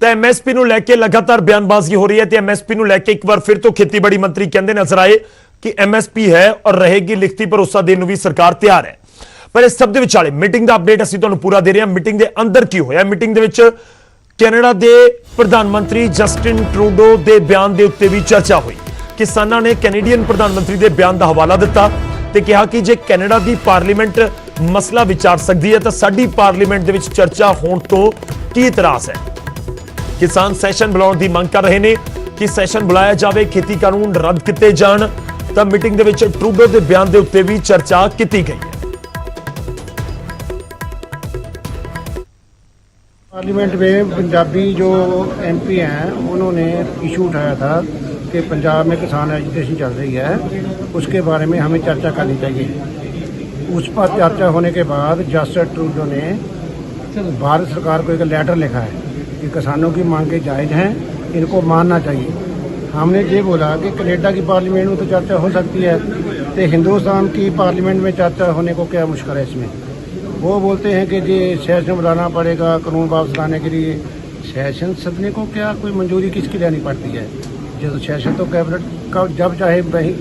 A: ਤਾਂ ਐਮਐਸਪੀ ਨੂੰ ਲੈ ਕੇ ਲਗਾਤਾਰ ਬਿਆਨਬਾਜ਼ੀ ਹੋ ਰਹੀ ਹੈ ਤੇ ਐਮਐਸਪੀ ਨੂੰ ਲੈ ਕੇ ਇੱਕ ਵਾਰ ਫਿਰ ਤੋਂ ਖੇਤੀਬਾੜੀ ਮੰਤਰੀ ਕਹਿੰਦੇ ਨਜ਼ਰ ਆਏ ਕਿ ਐਮਐਸਪੀ ਹੈ ਔਰ ਰਹੇਗੀ, ਲਿਖਤੀ ਭਰੋਸਾ ਦੇਣ ਨੂੰ ਵੀ ਸਰਕਾਰ ਤਿਆਰ ਹੈ। ਪਰ ਇਸ ਸਭ ਦੇ ਵਿਚਾਲੇ ਮੀਟਿੰਗ ਦਾ ਅਪਡੇਟ ਅਸੀਂ ਤੁਹਾਨੂੰ ਪੂਰਾ ਦੇ ਰਹੇ ਹਾਂ। ਮੀਟਿੰਗ ਦੇ ਅੰਦਰ ਕੀ ਹੋਇਆ? ਮੀਟਿੰਗ ਦੇ ਵਿੱਚ ਕੈਨੇਡਾ ਦੇ ਪ੍ਰਧਾਨ ਮੰਤਰੀ ਜਸਟਿਨ ਟਰੂਡੋ ਦੇ ਬਿਆਨ ਦੇ ਉੱਤੇ ਵੀ ਚਰਚਾ ਹੋਈ। ਕਿਸਾਨਾਂ ਨੇ ਕੈਨੇਡੀਅਨ ਪ੍ਰਧਾਨ ਮੰਤਰੀ ਦੇ ਬਿਆਨ ਦਾ ਹਵਾਲਾ ਦਿੱਤਾ ਤੇ ਕਿਹਾ ਕਿ ਜੇ ਕੈਨੇਡਾ ਦੀ ਪਾਰਲੀਮੈਂਟ ਮਸਲਾ ਵਿਚਾਰ ਸਕਦੀ ਹੈ ਤਾਂ ਸਾਡੀ ਪਾਰਲੀਮੈਂਟ ਦੇ ਵਿੱਚ ਚਰਚਾ ਹੋਣ ਤੋਂ ਕੀ ਇਤਰਾਜ਼ ਹੈ। ਕਿਸਾਨ ਸੈਸ਼ਨ ਬੁਲਾਉਣ ਦੀ ਮੰਗ ਕਰ ਰਹੇ ਨੇ ਕਿ ਸੈਸ਼ਨ ਬੁਲਾਇਆ ਜਾਵੇ, ਖੇਤੀ ਕਾਨੂੰਨ ਰੱਦ ਕੀਤੇ ਜਾਣ। ਤਾਂ ਮੀਟਿੰਗ ਦੇ ਵਿੱਚ ਟਰੂਡੋ ਦੇ ਬਿਆਨ ਦੇ ਉੱਤੇ ਵੀ ਚਰਚਾ ਕੀਤੀ ਗਈ ਹੈ।
K: पार्लियामेंट में पंजाबी जो एमपी हैं उन्होंने इशू उठाया था कि पंजाब में किसान एजुकेशन चल रही है, उसके बारे में हमें चर्चा करनी चाहिए। उस पर चर्चा होने के बाद जस्टिस ट्रूडो ने भारत सरकार को एक लेटर लिखा है कि किसानों की मांगें जायज़ हैं, इनको मानना चाहिए। हमने ये बोला कि कनाडा की पार्लियामेंट में तो चर्चा हो सकती है, तो हिंदुस्तान की पार्लियामेंट में चर्चा होने को क्या मुश्किल है इसमें। वो बोलते हैं कि जी सेशन बुलाना पड़ेगा कानून वापस लाने के लिए। सेशन सदने को क्या कोई मंजूरी किसकी लेनी पड़ती है? जो सेशन तो कैबिनेट का जब चाहे वही।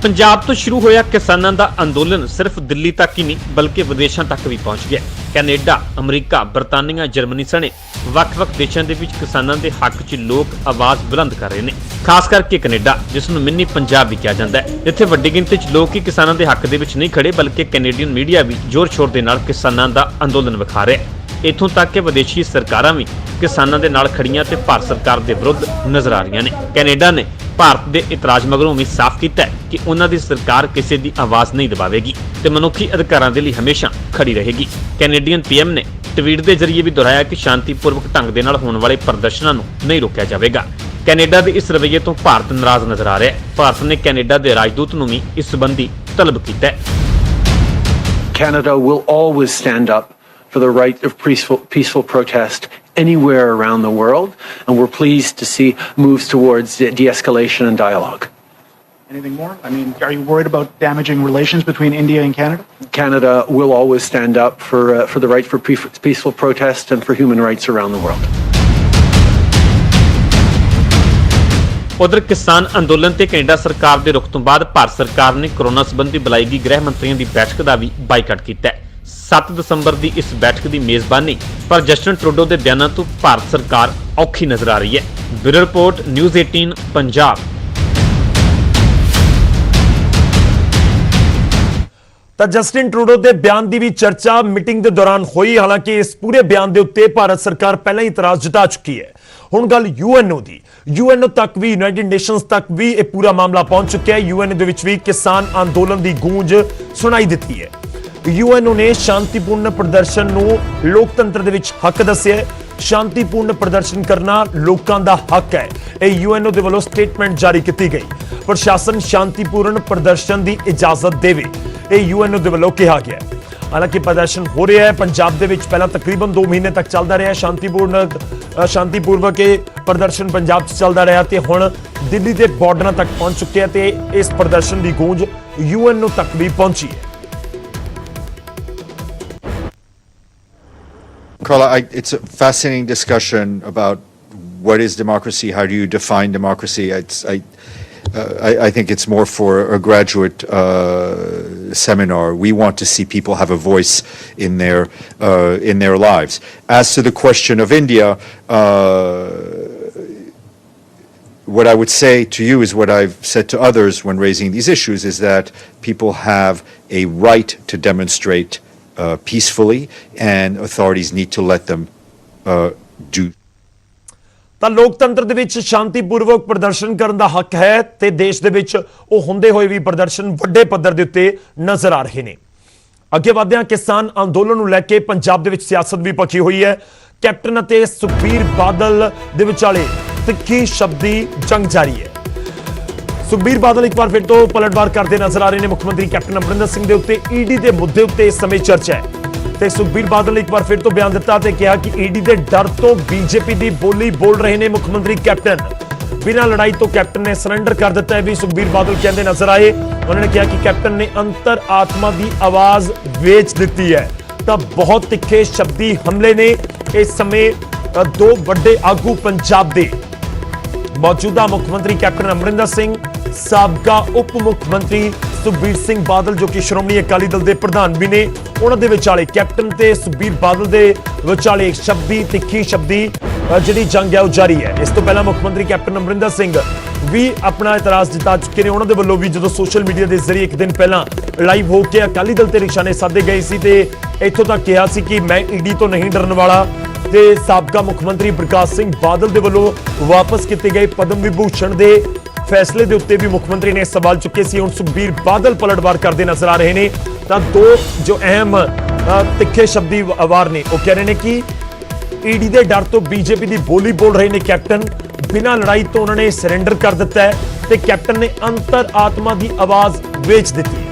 L: ਪੰਜਾਬ ਤੋਂ ਸ਼ੁਰੂ ਹੋਇਆ ਕਿਸਾਨਾਂ ਦਾ ਅੰਦੋਲਨ ਸਿਰਫ ਦਿੱਲੀ ਤੱਕ ਹੀ ਨਹੀਂ ਬਲਕਿ ਵਿਦੇਸ਼ਾਂ ਤੱਕ ਵੀ ਪਹੁੰਚ ਗਿਆ। ਕੈਨੇਡਾ, ਅਮਰੀਕਾ, ਬਰਤਾਨੀਆ, ਜਰਮਨੀ ਸਣੇ ਵੱਖ-ਵੱਖ ਦੇਸ਼ਾਂ ਦੇ ਵਿੱਚ ਕਿਸਾਨਾਂ ਦੇ ਹੱਕ 'ਚ ਲੋਕ ਆਵਾਜ਼ ਬੁਲੰਦ ਕਰ ਰਹੇ ਨੇ। ਖਾਸ ਕਰਕੇ ਕੈਨੇਡਾ, ਜਿਸ ਨੂੰ ਮਿੰਨੀ ਪੰਜਾਬ ਵੀ ਕਿਹਾ ਜਾਂਦਾ ਹੈ, ਜਿੱਥੇ ਵੱਡੀ ਗਿਣਤੀ 'ਚ ਲੋਕ ਹੀ ਕਿਸਾਨਾਂ ਦੇ ਹੱਕ ਦੇ ਵਿੱਚ ਨਹੀਂ ਖੜੇ ਬਲਕਿ ਕੈਨੇਡੀਅਨ ਮੀਡੀਆ ਵੀ ਜ਼ੋਰ-ਸ਼ੋਰ ਦੇ ਨਾਲ ਕਿਸਾਨਾਂ ਦਾ ਅੰਦੋਲਨ ਵਿਖਾ ਰਿਹਾ ਹੈ। ਇੱਥੋਂ ਤੱਕ ਕਿ ਵਿਦੇਸ਼ੀ ਸਰਕਾਰਾਂ ਵੀ ਕਿਸਾਨਾਂ ਦੇ ਨਾਲ ਖੜੀਆਂ ਤੇ ਭਾਰਤ ਸਰਕਾਰ ਦੇ ਵਿਰੁੱਧ ਨਜ਼ਰ ਆ ਰਹੀਆਂ ਨੇ। ਕੈਨੇਡਾ ਨੇ ਭਾਰਤ ਦੇ ਇਤਰਾਜ਼ ਮਗਰੋਂ ਵੀ ਸਾਫ਼ ਕੀਤਾ ਕਿ ਉਹਨਾਂ ਦੀ ਸਰਕਾਰ ਕਿਸੇ ਦੀ ਆਵਾਜ਼ ਨਹੀਂ ਦਬਾਵੇਗੀ ਤੇ ਮਨੁੱਖੀ ਅਧਿਕਾਰਾਂ ਦੇ ਲਈ ਹਮੇਸ਼ਾ ਖੜੀ ਰਹੇਗੀ। ਕੈਨੇਡੀਅਨ ਪੀਐਮ ਨੇ ਟਵੀਟ ਦੇ ਜ਼ਰੀਏ ਵੀ ਦੁਹਰਾਇਆ ਕਿ ਸ਼ਾਂਤੀਪੂਰਵਕ ਢੰਗ ਦੇ ਨਾਲ ਹੋਣ ਵਾਲੇ ਪ੍ਰਦਰਸ਼ਨਾਂ ਨੂੰ ਨਹੀਂ ਰੋਕਿਆ ਜਾਵੇਗਾ। ਕੈਨੇਡਾ ਦੇ ਇਸ ਰਵੱਈਏ ਤੋਂ ਭਾਰਤ ਨਾਰਾਜ਼ ਨਜ਼ਰ ਆ ਰਿਹਾ ਹੈ। ਭਾਰਤ ਨੇ ਕੈਨੇਡਾ ਦੇ ਰਾਜਦੂਤ ਨੂੰ ਵੀ ਇਸ ਸੰਬੰਧੀ ਤਲਬ ਕੀਤਾ ਹੈ।
M: Canada will always stand up for the right of peaceful protest anywhere around the world, and we're pleased to see moves towards de-escalation and dialogue.
N: Anything more? I mean, are you worried about damaging relations between India and Canada?
M: Canada will always stand up for the right for peaceful protest and for human rights around the world.
L: ਉਧਰ ਕਿਸਾਨ ਅੰਦੋਲਨ ਤੇ ਕੈਨੇਡਾ ਸਰਕਾਰ ਦੇ ਰੁਖ ਤੋਂ ਬਾਅਦ ਭਾਰਤ ਸਰਕਾਰ ਨੇ ਕੋਰੋਨਾ ਸੰਬੰਧੀ ਬੁਲਾਈ ਗਈ ਗ੍ਰਹਿ ਮੰਤਰੀਆਂ ਦੀ ਬੈਠਕ ਦਾ ਵੀ ਬਾਈਕਾਟ ਕੀਤਾ ਹੈ। 7 ਦਸੰਬਰ ਦੀ ਇਸ ਬੈਠਕ ਦੀ ਮੇਜ਼ਬਾਨੀ ਪਰ ਜਸਟਿਨ ਟਰੂਡੋ ਦੇ ਬਿਆਨਾਂ ਤੋਂ ਭਾਰਤ ਸਰਕਾਰ ਔਖੀ ਨਜ਼ਰ ਆ ਰਹੀ ਹੈ। Bureau report, news 18 Punjab.
A: ਤਾਂ ਜਸਟਿਨ ਟਰੂਡੋ ਦੇ ਬਿਆਨ ਦੀ ਵੀ ਚਰਚਾ ਮੀਟਿੰਗ ਦੇ ਦੌਰਾਨ ਹੋਈ। ਹਾਲਾਂਕਿ ਇਸ ਪੂਰੇ ਬਿਆਨ ਦੇ ਉੱਤੇ ਭਾਰਤ ਸਰਕਾਰ ਪਹਿਲਾਂ ਹੀ ਇਤਰਾਜ਼ ਜਤਾ ਚੁੱਕੀ ਹੈ। ਹੁਣ ਗੱਲ ਯੂਐਨਓ ਦੀ। ਯੂਐਨਓ ਤੱਕ ਵੀ, ਯੂਨਾਈਟਿਡ ਨੇਸ਼ਨਸ ਤੱਕ ਵੀ ਇਹ ਪੂਰਾ ਮਾਮਲਾ ਪਹੁੰਚ ਚੁੱਕਿਆ ਹੈ। ਯੂਐਨਓ ਦੇ ਵਿੱਚ ਵੀ ਕਿਸਾਨ ਅੰਦੋਲਨ ਦੀ ਗੂੰਜ ਸੁਣਾਈ ਦਿੱਤੀ ਹੈ। ਯੂਐਨਓ ਨੇ ਸ਼ਾਂਤੀਪੂਰਨ ਪ੍ਰਦਰਸ਼ਨ ਨੂੰ ਲੋਕਤੰਤਰ ਦੇ ਵਿੱਚ ਹੱਕ ਦੱਸਿਆ ਹੈ। ਸ਼ਾਂਤੀਪੂਰਨ ਪ੍ਰਦਰਸ਼ਨ ਕਰਨਾ ਲੋਕਾਂ ਦਾ ਹੱਕ ਹੈ। ਇਹ ਯੂਐਨਓ ਦੇ ਵੱਲੋਂ ਸਟੇਟਮੈਂਟ ਜਾਰੀ ਕੀਤੀ ਗਈ। ਪ੍ਰਸ਼ਾਸਨ ਸ਼ਾਂਤੀਪੂਰਨ ਪ੍ਰਦਰਸ਼ਨ ਦੀ ਇਜਾਜ਼ਤ ਦੇਵੇ, ਇਹ ਯੂਐਨਓ ਦੇ ਵੱਲੋਂ ਕਿਹਾ ਗਿਆ ਹੈ। ਹਾਲਾਂਕਿ ਪ੍ਰਦਰਸ਼ਨ ਹੋ ਰਿਹਾ ਹੈ ਪੰਜਾਬ ਦੇ ਵਿੱਚ। ਪਹਿਲਾਂ ਤਕਰੀਬਨ 2 ਮਹੀਨੇ ਤੱਕ ਚੱਲਦਾ ਰਿਹਾ ਸ਼ਾਂਤੀਪੂਰਵਕ ਇਹ ਪ੍ਰਦਰਸ਼ਨ ਪੰਜਾਬ 'ਚ ਚੱਲਦਾ ਰਿਹਾ ਤੇ ਹੁਣ ਦਿੱਲੀ ਦੇ ਬਾਰਡਰਾਂ ਤੱਕ ਪਹੁੰਚ ਚੁੱਕਿਆ ਤੇ ਇਸ ਪ੍ਰਦਰਸ਼ਨ ਦੀ ਗੂੰਜ ਯੂਐਨਓ ਤੱਕ ਵੀ ਪਹੁੰਚੀ ਹੈ।
O: Carla, it's a fascinating discussion about what is democracy, how do you define democracy. I think it's more for a graduate seminar. We want to see people have a voice in their lives. As to the question of India, what I would say to you is what I've said to others when raising these issues, is that people have a right to demonstrate peacefully, and authorities need to let them do.
A: ਤਾਂ ਲੋਕਤੰਤਰ ਦੇ ਵਿੱਚ ਸ਼ਾਂਤੀਪੂਰਵਕ ਪ੍ਰਦਰਸ਼ਨ ਕਰਨ ਦਾ ਹੱਕ ਹੈ ਤੇ ਦੇਸ਼ ਦੇ ਵਿੱਚ ਉਹ ਹੁੰਦੇ ਹੋਏ ਵੀ ਪ੍ਰਦਰਸ਼ਨ ਵੱਡੇ ਪੱਧਰ ਦੇ ਉੱਤੇ ਨਜ਼ਰ ਆ ਰਹੇ ਨੇ। ਅੱਗੇ ਵਧਦਿਆਂ ਕਿਸਾਨ ਅੰਦੋਲਨ ਨੂੰ ਲੈ ਕੇ ਪੰਜਾਬ ਦੇ ਵਿੱਚ ਸਿਆਸਤ ਵੀ ਪੱਕੀ ਹੋਈ ਹੈ। ਕੈਪਟਨ ਅਤੇ ਸੁਖਬੀਰ ਬਾਦਲ ਦੇ ਵਿਚਾਲੇ ਤਿੱਖੀ ਸ਼ਬਦੀ ਜੰਗ ਜਾਰੀ ਹੈ। ਸੁਖਬੀਰ ਬਾਦਲ ਇੱਕ ਵਾਰ ਫਿਰ ਤੋਂ ਪਲਟਵਾਰ ਕਰਦੇ ਨਜ਼ਰ ਆ ਰਹੇ ਨੇ। ਮੁੱਖ ਮੰਤਰੀ ਕੈਪਟਨ ਅਮਰਿੰਦਰ ਸਿੰਘ ਦੇ ਉੱਤੇ ਈਡੀ ਦੇ ਮੁੱਦੇ ਉੱਤੇ ਇਸ ਸਮੇਂ ਚਰਚਾ ਹੈ ਤੇ ਸੁਖਬੀਰ ਬਾਦਲ ਨੇ ਇੱਕ ਵਾਰ ਫਿਰ ਤੋਂ ਬਿਆਨ ਦਿੱਤਾ ਤੇ ਕਿਹਾ ਕਿ ਈਡੀ ਦੇ ਡਰ ਤੋਂ ਬੀਜੇਪੀ ਦੀ ਬੋਲੀ ਬੋਲ ਰਹੇ ਨੇ ਮੁੱਖ ਮੰਤਰੀ ਕੈਪਟਨ। ਬਿਨਾਂ ਲੜਾਈ ਤੋਂ ਕੈਪਟਨ ਨੇ ਸਰੈਂਡਰ ਕਰ ਦਿੱਤਾ ਹੈ ਵੀ ਸੁਖਬੀਰ ਬਾਦਲ ਕਹਿੰਦੇ ਨਜ਼ਰ ਆਏ। ਉਹਨਾਂ ਨੇ ਕਿਹਾ ਕਿ ਕੈਪਟਨ ਨੇ ਅੰਤਰ ਆਤਮਾ ਦੀ ਆਵਾਜ਼ ਵੇਚ ਦਿੱਤੀ ਹੈ। ਤਾਂ ਬਹੁਤ ਤਿੱਖੇ ਸ਼ਬਦੀ ਹਮਲੇ ਨੇ ਇਸ ਸਮੇਂ ਦੋ ਵੱਡੇ ਆਗੂ ਪੰਜਾਬ ਦੇ, ਮੌਜੂਦਾ ਮੁੱਖ ਮੰਤਰੀ ਕੈਪਟਨ ਅਮਰਿੰਦਰ ਸਿੰਘ, ਸਾਬਕਾ ਉਪ ਮੁੱਖ ਮੰਤਰੀ ਸੁਖਬੀਰ ਸਿੰਘ ਬਾਦਲ ਜੋ ਕਿ ਸ਼੍ਰੋਮਣੀ ਅਕਾਲੀ ਦਲ ਦੇ ਪ੍ਰਧਾਨ ਵੀ ਨੇ, ਉਹਨਾਂ ਦੇ ਵਿਚਾਲੇ ਕੈਪਟਨ ਤੇ ਸੁਖਬੀਰ ਬਾਦਲ ਦੇ ਵਿਚਾਲੇ ਸ਼ਬਦੀ ਤਿੱਖੀ ਸ਼ਬਦੀ ਜਿਹੜੀ ਜੰਗ ਹੈ ਉਹ ਜਾਰੀ ਹੈ। ਇਸ ਤੋਂ ਪਹਿਲਾਂ ਮੁੱਖ ਮੰਤਰੀ ਕੈਪਟਨ ਅਮਰਿੰਦਰ ਸਿੰਘ ਵੀ ਆਪਣਾ ਇਤਰਾਜ਼ ਜਤਾ ਚੁੱਕੇ ਨੇ। ਉਹਨਾਂ ਦੇ ਵੱਲੋਂ ਵੀ ਜਦੋਂ ਸੋਸ਼ਲ ਮੀਡੀਆ ਦੇ ਜ਼ਰੀਏ ਇੱਕ ਦਿਨ ਪਹਿਲਾਂ ਲਾਈਵ ਹੋ ਕੇ ਅਕਾਲੀ ਦਲ ਤੇ ਨਿਸ਼ਾਨੇ ਸਾਧੇ ਗਏ ਸੀ ਤੇ ਇੱਥੋਂ ਤੱਕ ਕਿਹਾ ਸੀ ਕਿ ਮੈਂ ਈਡੀ ਤੋਂ ਨਹੀਂ ਡਰਨ ਵਾਲਾ। ਤੇ ਸਾਬਕਾ ਮੁੱਖ ਮੰਤਰੀ ਪ੍ਰਕਾਸ਼ ਸਿੰਘ ਬਾਦਲ ਦੇ ਵੱਲੋਂ ਵਾਪਸ ਕੀਤੇ ਗਏ ਪਦਮ ਵਿਭੂਸ਼ਣ ਦੇ ਫੈਸਲੇ ਦੇ ਉੱਤੇ ਵੀ ਮੁੱਖ ਮੰਤਰੀ ਨੇ ਸਵਾਲ ਚੁੱਕੇ ਸੀ। ਹੁਣ ਸੁਖਬੀਰ ਬਾਦਲ ਪਲਟਵਾਰ ਕਰਦੇ ਨਜ਼ਰ ਆ ਰਹੇ ਨੇ। ਤਾਂ ਦੋ ਜੋ ਅਹਿਮ ਤਿੱਖੇ ਸ਼ਬਦੀ ਵਾਰ ਨੇ ਉਹ ਕਹਿ ਰਹੇ ਨੇ ਕਿ ਈਡੀ ਦੇ ਡਰ ਤੋਂ ਬੀਜੇਪੀ ਦੀ ਬੋਲੀ ਬੋਲ ਰਹੇ ਨੇ ਕੈਪਟਨ। ਬਿਨਾਂ ਲੜਾਈ ਤੋਂ ਉਹਨਾਂ ਨੇ ਸਰੈਂਡਰ ਕਰ ਦਿੱਤਾ ਹੈ ਤੇ ਕੈਪਟਨ ਨੇ ਅੰਤਰ ਆਤਮਾ ਦੀ ਆਵਾਜ਼ ਵੇਚ ਦਿੱਤੀ ਹੈ।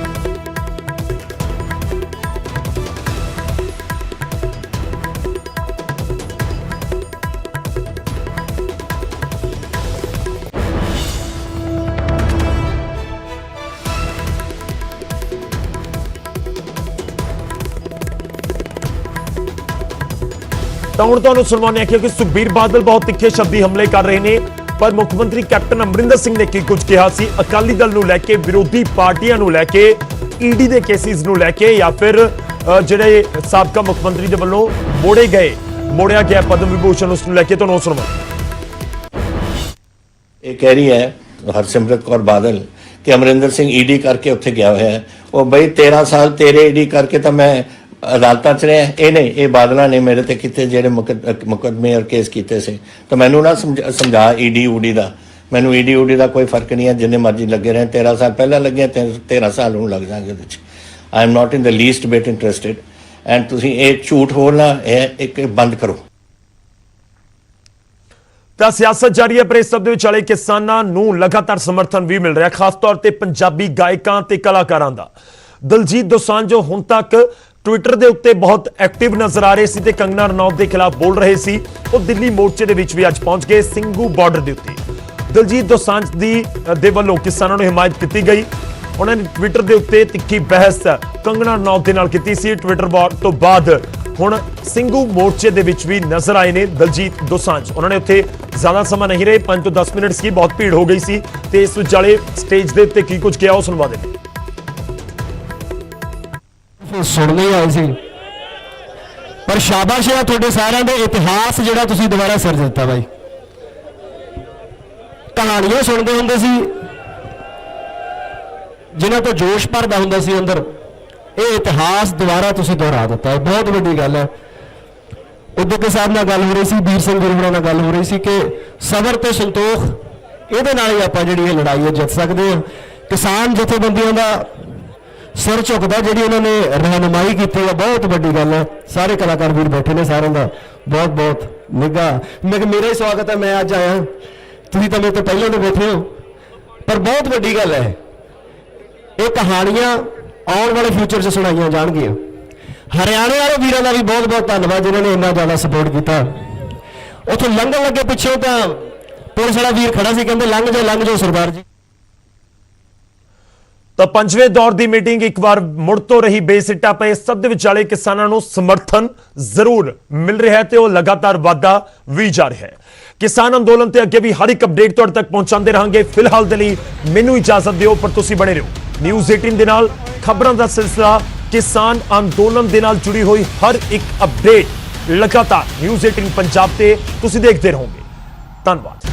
A: ਤਾਂ ਹੁਣ ਤੁਹਾਨੂੰ ਸੁਣਵਾਉਂਦੇ ਹਾਂ ਕਿ ਸੁਖਬੀਰ ਬਾਦਲ ਬਹੁਤ ਤਿੱਖੇ ਸ਼ਬਦੀ ਹਮਲੇ ਕਰ ਰਹੇ ਨੇ, ਪਰ ਮੁੱਖ ਮੰਤਰੀ ਕੈਪਟਨ ਅਮਰਿੰਦਰ ਸਿੰਘ ਨੇ ਕੀ ਕੁਝ ਕਿਹਾ ਸੀ ਅਕਾਲੀ ਦਲ ਨੂੰ ਲੈ ਕੇ, ਵਿਰੋਧੀ ਪਾਰਟੀਆਂ ਨੂੰ ਲੈ ਕੇ, ਈਡੀ ਦੇ ਕੇਸਿਸ ਨੂੰ ਲੈ ਕੇ, ਜਾਂ ਫਿਰ ਜਿਹੜੇ ਸਾਬਕਾ ਮੁੱਖ ਮੰਤਰੀ ਦੇ ਵੱਲੋਂ ਮੋੜਿਆ ਗਿਆ ਪਦਮ ਵਿਭੂਸ਼ਣ, ਉਸ ਨੂੰ ਲੈ ਕੇ ਤੁਹਾਨੂੰ ਸੁਣਵਾਉਂਦੇ।
P: ਇਹ ਕਹਿ ਰਹੀ ਹੈ ਹਰਸਿਮਰਤ ਕੌਰ ਬਾਦਲ ਕਿ ਅਮਰਿੰਦਰ ਸਿੰਘ ਈਡੀ ਕਰਕੇ ਉੱਥੇ ਗਿਆ ਹੋਇਆ ਹੈ। ਉਹ ਬਈ 13 ਸਾਲ ਤੇਰੇ ਈਡੀ ਕਰਕੇ ਤਾਂ ਮੈਂ ਅਦਾਲਤਾਂ 'ਚ ਰਿਹਾ। ਇਹ ਨਹੀਂ, ਇਹ ਬਾਦਲਾਂ ਨੇ ਮੇਰੇ ਤੇ ਕੀਤੇ ਜਿਹੜੇ ਮੁਕੱਦਮੇ ਔਰ ਕੇਸ ਕੀਤੇ ਸੀ। ਤਾਂ ਮੈਨੂੰ ਨਾ ਸਮਝਾ ਈਡੀ ਊਡੀ ਦਾ, ਮੈਨੂੰ ਈਡੀ ਊਡੀ ਦਾ ਕੋਈ ਫਰਕ ਨਹੀਂ ਹੈ। ਜਿੰਨੇ ਮਰਜ਼ੀ ਲੱਗੇ ਰਹੇ, 13 ਸਾਲ ਪਹਿਲਾਂ ਲੱਗੇ, 13 ਸਾਲ ਹੁਣ ਲੱਗ ਜਾਣਗੇ ਉਹਦੇ 'ਚ। I am not in the least bit interested. And ਤੁਸੀਂ ਇਹ ਝੂਠ ਬੋਲਣਾ ਇਹ ਬੰਦ ਕਰੋ।
A: ਤਾਂ ਸਿਆਸਤ ਜਾਰੀ ਹੈ, ਪਰ ਇਸ ਸਭ ਦੇ ਵਿਚਾਲੇ ਕਿਸਾਨਾਂ ਨੂੰ ਲਗਾਤਾਰ ਸਮਰਥਨ ਵੀ ਮਿਲ ਰਿਹਾ, ਖਾਸ ਤੌਰ ਤੇ ਪੰਜਾਬੀ ਗਾਇਕਾਂ ਤੇ ਕਲਾਕਾਰਾਂ ਦਾ। ਦਲਜੀਤ ਦੋਸਾਂਝ ਜੋ ਹੁਣ ਤੱਕ ਟਵਿੱਟਰ ਦੇ ਉੱਤੇ ਬਹੁਤ ਐਕਟਿਵ ਨਜ਼ਰ ਆ ਰਹੇ ਸੀ ਤੇ ਕੰਗਨਾ ਰਣੌਤ ਦੇ ਖਿਲਾਫ ਬੋਲ ਰਹੇ ਸੀ, ਉਹ ਦਿੱਲੀ ਮੋਰਚੇ ਦੇ ਵਿੱਚ ਵੀ ਅੱਜ ਪਹੁੰਚ ਗਏ ਸਿੰਘੂ ਬਾਰਡਰ ਦੇ ਉੱਤੇ। ਦਲਜੀਤ ਦੋਸਾਂਝ ਦੇ ਵੱਲੋਂ ਕਿਸਾਨਾਂ ਨੂੰ ਹਿਮਾਇਤ ਕੀਤੀ ਗਈ। ਉਹਨਾਂ ਨੇ ਟਵਿੱਟਰ ਦੇ ਉੱਤੇ ਤਿੱਖੀ ਬਹਿਸ ਕੰਗਨਾ ਰਣੌਤ ਦੇ ਨਾਲ ਕੀਤੀ ਸੀ। ਟਵਿੱਟਰ ਤੋਂ ਬਾਅਦ ਹੁਣ ਸਿੰਘੂ ਮੋਰਚੇ ਦੇ ਵਿੱਚ ਵੀ ਨਜ਼ਰ ਆਏ ਨੇ ਦਲਜੀਤ ਦੋਸਾਂਝ। ਉਹਨਾਂ ਨੇ ਉੱਥੇ ਜ਼ਿਆਦਾ ਸਮਾਂ ਨਹੀਂ ਰਹੇ, 5 ਤੋਂ 10 ਮਿੰਟ ਸੀ, ਬਹੁਤ ਭੀੜ ਹੋ ਗਈ ਸੀ ਤੇ ਇਸ ਵਿਚਾਲੇ ਸਟੇਜ ਦੇ ਉੱਤੇ ਕੀ ਕੁਝ ਕਿਹਾ ਉਹ ਸੁਣਵਾ ਦੇ।
Q: ਸੁਣਨੇ ਆਏ ਸੀ, ਪਰ ਸ਼ਾਬਾਸ਼ ਹੈ ਤੁਹਾਡੇ ਸਾਰਿਆਂ ਦੇ ਇਤਿਹਾਸ ਜਿਹੜਾ ਤੁਸੀਂ ਦੁਬਾਰਾ ਸਿਰਜ ਦਿੱਤਾ ਬਾਈ। ਕਹਾਣੀਆਂ ਸੁਣਦੇ ਹੁੰਦੇ ਸੀ ਜਿਨ੍ਹਾਂ ਤੋਂ ਜੋਸ਼ ਭਰਦਾ ਹੁੰਦਾ ਸੀ ਅੰਦਰ, ਇਹ ਇਤਿਹਾਸ ਦੁਬਾਰਾ ਤੁਸੀਂ ਦੁਹਰਾ ਦਿੱਤਾ ਹੈ, ਬਹੁਤ ਵੱਡੀ ਗੱਲ ਹੈ। ਉਦੋਂ ਸਾਹਿਬ ਨਾਲ ਗੱਲ ਹੋ ਰਹੀ ਸੀ, ਵੀਰ ਸਿੰਘ ਗੁਰੂਵਾਲਾ ਨਾਲ ਗੱਲ ਹੋ ਰਹੀ ਸੀ ਕਿ ਸਬਰ ਤੇ ਸੰਤੋਖ, ਇਹਦੇ ਨਾਲ ਹੀ ਆਪਾਂ ਜਿਹੜੀ ਇਹ ਲੜਾਈ ਜਿੱਤ ਸਕਦੇ ਹਾਂ। ਕਿਸਾਨ ਜਥੇਬੰਦੀਆਂ ਦਾ ਸਿਰ ਝੁਕਦਾ, ਜਿਹੜੀ ਉਹਨਾਂ ਨੇ ਰਹਿਨੁਮਾਈ ਕੀਤੀ ਹੈ, ਬਹੁਤ ਵੱਡੀ ਗੱਲ ਹੈ। ਸਾਰੇ ਕਲਾਕਾਰ ਵੀਰ ਬੈਠੇ ਨੇ, ਸਾਰਿਆਂ ਦਾ ਬਹੁਤ ਬਹੁਤ ਨਿੱਘਾ ਮੇਰਾ ਹੀ ਸਵਾਗਤ ਹੈ। ਮੈਂ ਅੱਜ ਆਇਆ, ਤੁਸੀਂ ਤਾਂ ਮੇਰੇ ਤੋਂ ਪਹਿਲਾਂ ਤੋਂ ਬੈਠੇ ਹੋ, ਪਰ ਬਹੁਤ ਵੱਡੀ ਗੱਲ ਹੈ। ਇਹ ਕਹਾਣੀਆਂ ਆਉਣ ਵਾਲੇ ਫਿਊਚਰ 'ਚ ਸੁਣਾਈਆਂ ਜਾਣਗੀਆਂ। ਹਰਿਆਣੇ ਵਾਲੇ ਵੀਰਾਂ ਦਾ ਵੀ ਬਹੁਤ ਬਹੁਤ ਧੰਨਵਾਦ ਜਿਨ੍ਹਾਂ ਨੇ ਇੰਨਾ ਜ਼ਿਆਦਾ ਸਪੋਰਟ ਕੀਤਾ। ਉੱਥੋਂ ਲੰਘਣ ਲੱਗੇ ਪਿੱਛੋਂ ਤਾਂ ਪੁਲਿਸ ਵਾਲਾ ਵੀਰ ਖੜਾ ਸੀ, ਕਹਿੰਦੇ ਲੰਘ ਜਾਓ ਸਰਦਾਰ ਜੀ।
A: ਤਾਂ ਪੰਜਵੇਂ ਦੌਰ ਦੀ ਮੀਟਿੰਗ ਇੱਕ ਵਾਰ ਮੁੜ ਤੋਂ ਰਹੀ ਬੇਸਿੱਟਾ ਪਏ। ਸਭ ਦੇ ਵਿਚਾਲੇ ਕਿਸਾਨਾਂ ਨੂੰ ਸਮਰਥਨ ਜ਼ਰੂਰ ਮਿਲ ਰਿਹਾ ਹੈ ਤੇ ਉਹ ਲਗਾਤਾਰ ਵਾਧਾ ਵੀ ਜਾ ਰਿਹਾ ਹੈ। ਕਿਸਾਨ ਅੰਦੋਲਨ ਤੇ ਅੱਗੇ ਵੀ ਹਰ ਇੱਕ ਅਪਡੇਟ ਤੁਹਾਡੇ ਤੱਕ ਪਹੁੰਚਾਉਂਦੇ ਰਹਾਂਗੇ। ਫਿਲਹਾਲ ਦੇ ਲਈ ਮੈਨੂੰ ਇਜਾਜ਼ਤ ਦਿਓ, ਪਰ ਤੁਸੀਂ ਬਣੇ ਰਹੋ ਨਿਊਜ਼ 18 ਦੇ ਨਾਲ। ਖਬਰਾਂ ਦਾ ਸਿਲਸਿਲਾ, ਕਿਸਾਨ ਅੰਦੋਲਨ ਦੇ ਨਾਲ ਜੁੜੀ ਹੋਈ ਹਰ ਇੱਕ ਅਪਡੇਟ ਲਗਾਤਾਰ ਨਿਊਜ਼ 18 ਪੰਜਾਬ ਤੇ ਤੁਸੀਂ ਦੇਖਦੇ ਰਹੋਗੇ। ਧੰਨਵਾਦ।